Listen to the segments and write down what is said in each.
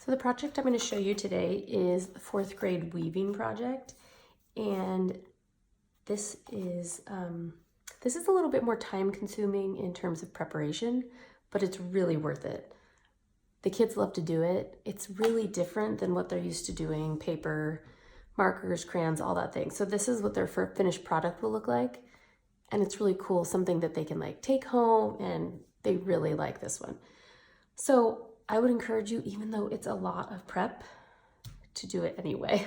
So the project I'm going to show you today is the 4th grade weaving project, and this is a little bit more time consuming in terms of preparation, but it's really worth it. The kids love to do it. It's really different than what they're used to doing, paper, markers, crayons, all that thing. So this is what their finished product will look like, and it's really cool, something that they can like take home, and they really like this one. So I would encourage you, even though it's a lot of prep, to do it anyway.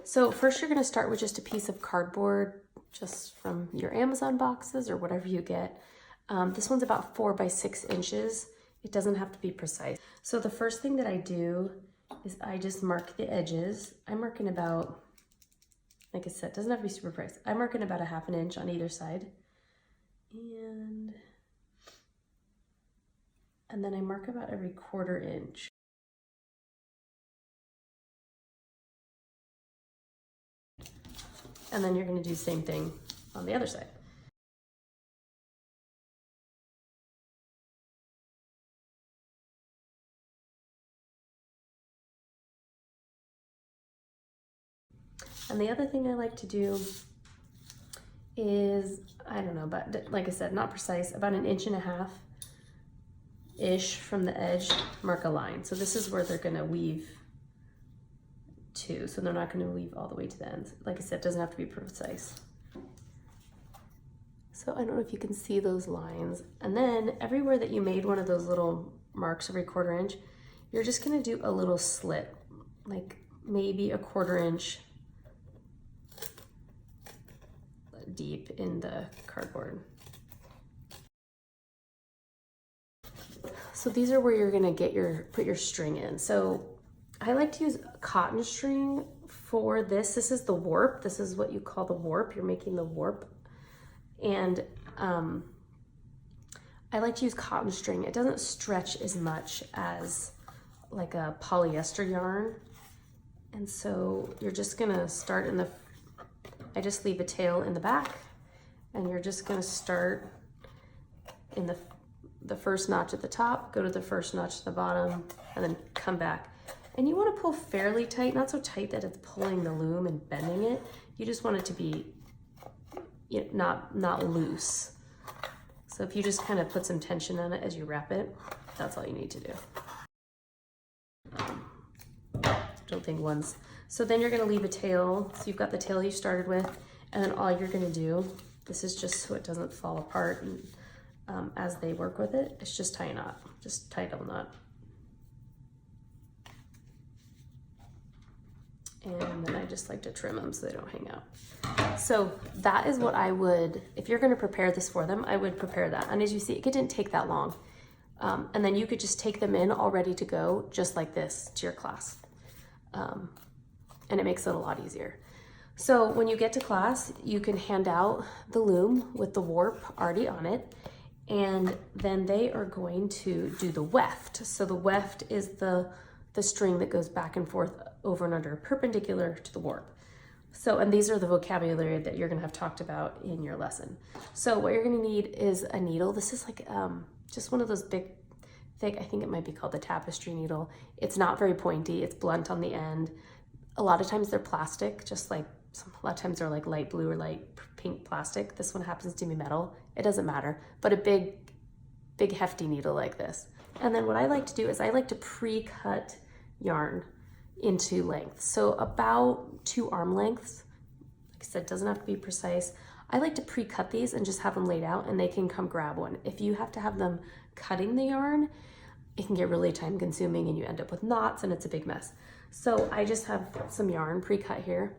So first you're gonna start with just a piece of cardboard, just from your Amazon boxes or whatever you get. This one's about 4 by 6 inches. It doesn't have to be precise. So the first thing that I do is I just mark the edges. I'm marking about, like I said, it doesn't have to be super precise. I'm marking about 1/2 inch on either side. And then I mark about every 1/4 inch. And then you're going to do the same thing on the other side. And the other thing I like to do is, I don't know, but like I said, not precise, about 1.5 inches-ish from the edge, mark a line. So this is where they're going to weave to. So they're not going to weave all the way to the ends. Like I said, it doesn't have to be precise. So I don't know if you can see those lines. And then everywhere that you made one of those little marks every 1/4 inch, you're just going to do a little slit, like maybe 1/4 inch deep in the cardboard. So these are where you're gonna put your string in. So I like to use cotton string for this. This is the warp. This is what you call the warp. You're making the warp. And I like to use cotton string. It doesn't stretch as much as like a polyester yarn. And so you're just gonna start in the, I just leave a tail in the back, and you're just gonna start in the first notch at the top, go to the first notch at the bottom, and then come back. And you wanna pull fairly tight, not so tight that it's pulling the loom and bending it. You just want it to be, you know, not loose. So if you just kind of put some tension on it as you wrap it, that's all you need to do. Don't think once. So then you're gonna leave a tail. So you've got the tail you started with, and then all you're gonna do, this is just so it doesn't fall apart, and as they work with it, it's just tie a knot, just tie a double knot. And then I just like to trim them so they don't hang out. So that is what I would, if you're gonna prepare this for them, I would prepare that. And as you see, it didn't take that long. And then you could just take them in all ready to go, just like this, to your class. And it makes it a lot easier. So when you get to class, you can hand out the loom with the warp already on it, and then they are going to do the weft. So the weft is the string that goes back and forth over and under, perpendicular to the warp. So, and these are the vocabulary that you're gonna have talked about in your lesson. So what you're gonna need is a needle. This is like just one of those big, thick, I think it might be called the tapestry needle. It's not very pointy, it's blunt on the end. A lot of times they're plastic, just like, a lot of times they're like light blue or light pink plastic. This one happens to be metal. It doesn't matter, but a big hefty needle like this. And then what I like to do is I like to pre-cut yarn into length. So about 2 arm lengths. Like I said, it doesn't have to be precise. I like to pre-cut these and just have them laid out, and they can come grab one. If you have to have them cutting the yarn, it can get really time consuming and you end up with knots and it's a big mess. So I just have some yarn pre-cut here.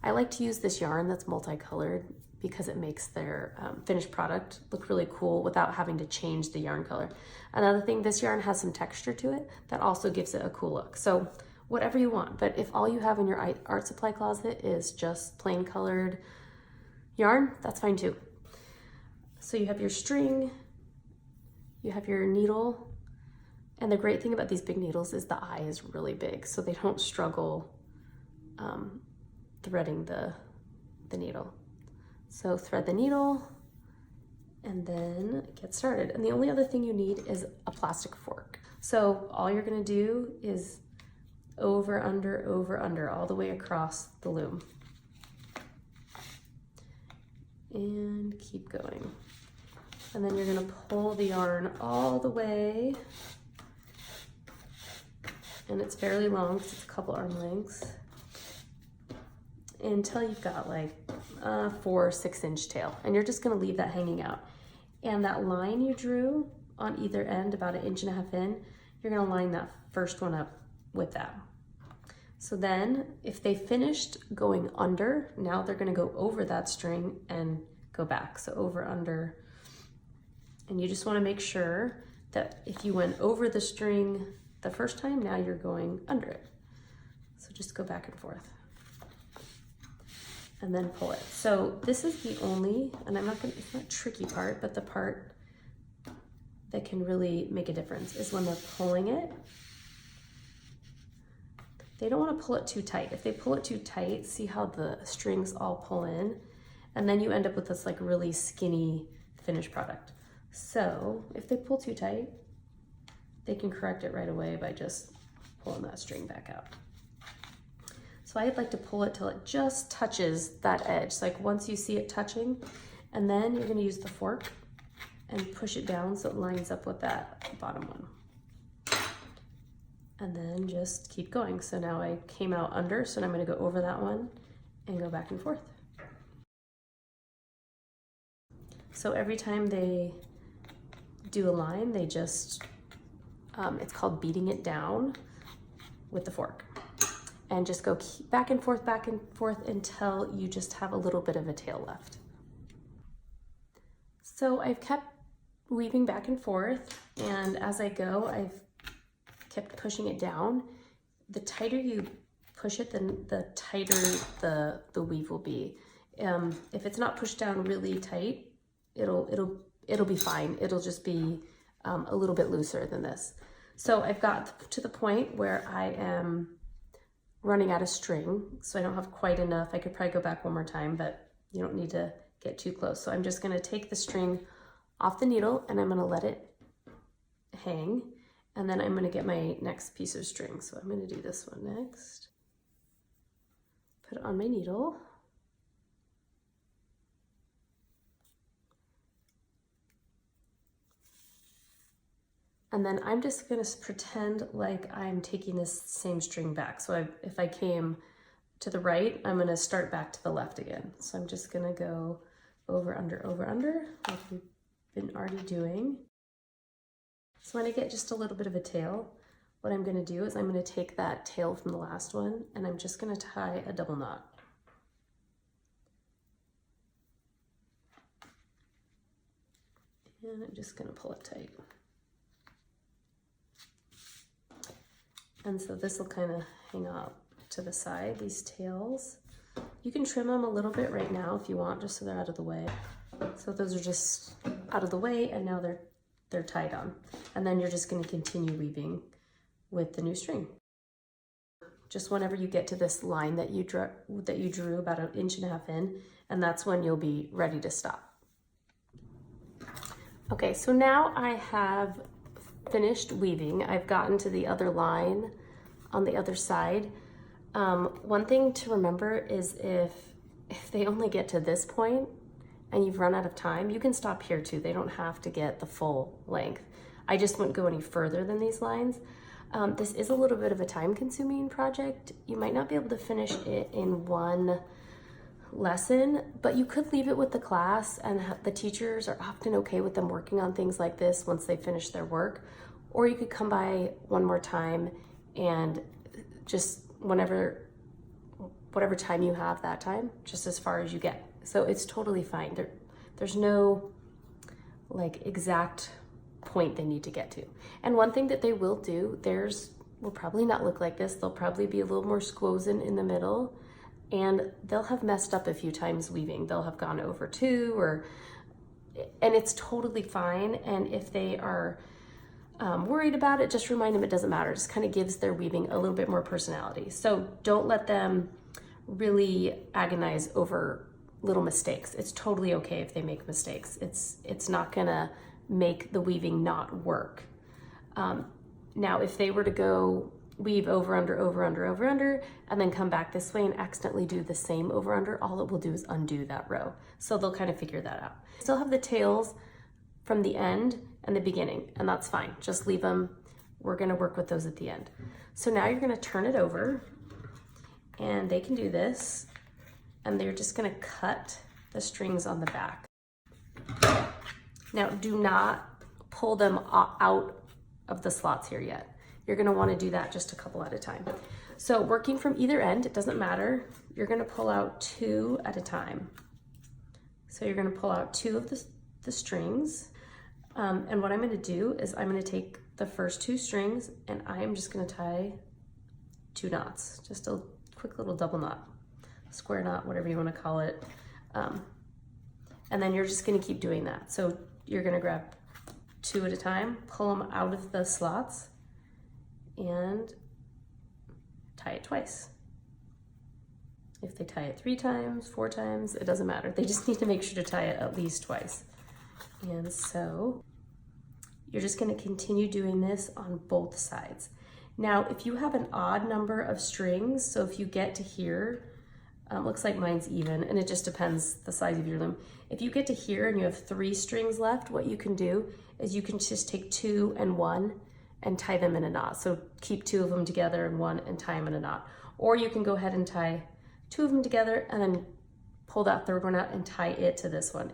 I like to use this yarn that's multicolored because it makes their finished product look really cool without having to change the yarn color. Another thing, this yarn has some texture to it that also gives it a cool look. So whatever you want, but if all you have in your art supply closet is just plain colored yarn, that's fine too. So you have your string, you have your needle, and the great thing about these big needles is the eye is really big, so they don't struggle threading the needle. So thread the needle and then get started. And the only other thing you need is a plastic fork. So all you're gonna do is over, under, all the way across the loom. And keep going. And then you're gonna pull the yarn all the way, and it's fairly long because it's a couple arm lengths, until you've got like a 4 or 6 inch tail. And you're just gonna leave that hanging out. And that line you drew on either end, about 1.5 inches in, you're gonna line that first one up with that. So then if they finished going under, now they're gonna go over that string and go back. So over, under, and you just wanna make sure that if you went over the string the first time, now you're going under it. So just go back and forth. And then pull it. So this is the only, and it's not tricky part, but the part that can really make a difference is when they're pulling it. They don't want to pull it too tight. If they pull it too tight, see how the strings all pull in, and then you end up with this like really skinny finished product. So if they pull too tight, they can correct it right away by just pulling that string back out. So I'd like to pull it till it just touches that edge. So like once you see it touching, and then you're gonna use the fork and push it down so it lines up with that bottom one. And then just keep going. So now I came out under, so now I'm gonna go over that one and go back and forth. So every time they do a line, they just, it's called beating it down with the fork. And just go back and forth until you just have a little bit of a tail left. So I've kept weaving back and forth, and as I go, I've kept pushing it down. The tighter you push it, then the tighter the weave will be. If it's not pushed down really tight, it'll be fine. It'll just be a little bit looser than this. So I've got to the point where I am running out of string, so I don't have quite enough. I could probably go back one more time, but you don't need to get too close. So I'm just gonna take the string off the needle and I'm gonna let it hang, and then I'm gonna get my next piece of string. So I'm gonna do this one next. Put it on my needle. And then I'm just gonna pretend like I'm taking this same string back. So if I came to the right, I'm gonna start back to the left again. So I'm just gonna go over, under, like we've been already doing. So when I get just a little bit of a tail, what I'm gonna do is I'm gonna take that tail from the last one and I'm just gonna tie a double knot. And I'm just gonna pull it tight. And so this will kind of hang out to the side, these tails. You can trim them a little bit right now if you want, just so they're out of the way. So those are just out of the way, and now they're tied on. And then you're just going to continue weaving with the new string. Just whenever you get to this line that you drew about 1.5 inches in, and that's when you'll be ready to stop. Okay, so now I have finished weaving. I've gotten to the other line on the other side. One thing to remember is if they only get to this point and you've run out of time, you can stop here too. They don't have to get the full length. I just wouldn't go any further than these lines. This is a little bit of a time-consuming project. You might not be able to finish it in one lesson, but you could leave it with the class, and the teachers are often okay with them working on things like this once they finish their work. Or you could come by one more time and just whatever time you have that time, just as far as you get. So it's totally fine. There's no like exact point they need to get to. And one thing that they will do, theirs will probably not look like this. They'll probably be a little more squozen in the middle, and they'll have messed up a few times weaving. They'll have gone over 2, and it's totally fine. And if they are worried about it, just remind them it doesn't matter. It just kind of gives their weaving a little bit more personality. So don't let them really agonize over little mistakes. It's totally okay if they make mistakes. It's not gonna make the weaving not work. Now, if they were to go weave over, under, over, under, over, under, and then come back this way and accidentally do the same over, under, all it will do is undo that row. So they'll kind of figure that out. Still have the tails from the end and the beginning, and that's fine. Just leave them. We're gonna work with those at the end. So now you're gonna turn it over, and they can do this, and they're just gonna cut the strings on the back. Now, do not pull them out of the slots here yet. You're gonna wanna do that just a couple at a time. So working from either end, it doesn't matter. You're gonna pull out 2 at a time. So you're gonna pull out 2 of the strings. And what I'm gonna do is I'm gonna take the first 2 strings and I'm just gonna tie 2 knots, just a quick little double knot, square knot, whatever you wanna call it. And then you're just gonna keep doing that. So you're gonna grab 2 at a time, pull them out of the slots, and tie it twice. If they tie it 3 times, 4 times, it doesn't matter. They just need to make sure to tie it at least twice. And so you're just gonna continue doing this on both sides. Now, if you have an odd number of strings, so if you get to here, looks like mine's even, and it just depends the size of your loom. If you get to here and you have 3 strings left, what you can do is you can just take 2 and 1 and tie them in a knot. So keep 2 of them together and 1 and tie them in a knot. Or you can go ahead and tie 2 of them together and then pull that 3rd one out and tie it to this one.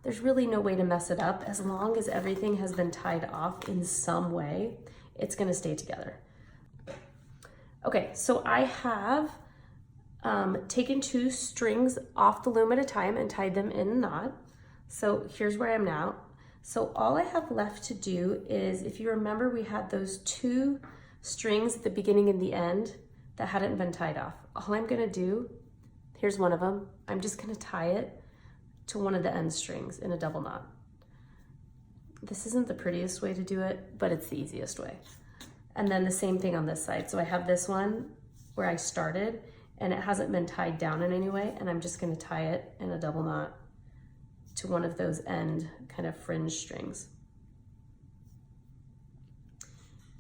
There's really no way to mess it up. As long as everything has been tied off in some way, it's gonna stay together. Okay, so I have taken 2 strings off the loom at a time and tied them in a knot. So here's where I am now. So all I have left to do is, if you remember, we had those 2 strings at the beginning and the end that hadn't been tied off. All I'm gonna do, here's one of them, I'm just gonna tie it to one of the end strings in a double knot. This isn't the prettiest way to do it, but it's the easiest way. And then the same thing on this side. So I have this one where I started and it hasn't been tied down in any way, and I'm just gonna tie it in a double knot to one of those end kind of fringe strings.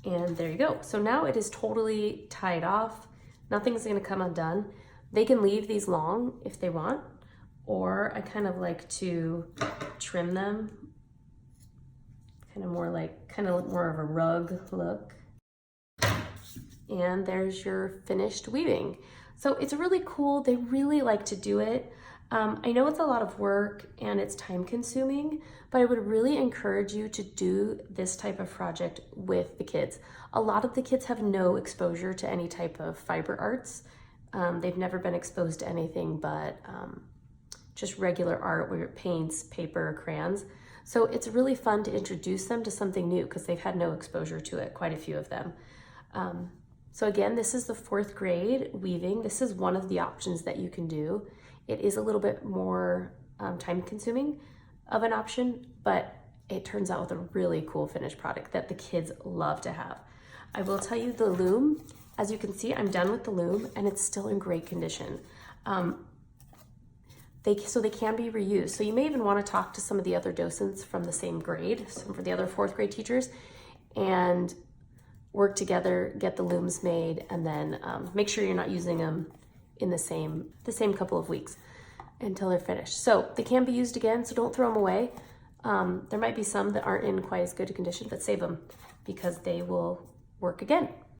And there you go. So now it is totally tied off. Nothing's gonna come undone. They can leave these long if they want, or I kind of like to trim them, kind of more of a rug look. And there's your finished weaving. So it's really cool. They really like to do it. I know it's a lot of work and it's time consuming, but I would really encourage you to do this type of project with the kids. A lot of the kids have no exposure to any type of fiber arts. They've never been exposed to anything but just regular art where it paints, paper, crayons. So it's really fun to introduce them to something new because they've had no exposure to it, quite a few of them. So again, this is the 4th grade weaving. This is one of the options that you can do. It is a little bit more time consuming of an option, but it turns out with a really cool finished product that the kids love to have. I will tell you, the loom, as you can see, I'm done with the loom and it's still in great condition. So they can be reused. So you may even want to talk to some of the other docents from the same grade, some for the other 4th grade teachers, and work together, get the looms made, and then make sure you're not using them in the same couple of weeks until they're finished. So they can be used again, so don't throw them away. There might be some that aren't in quite as good a condition, but save them because they will work again.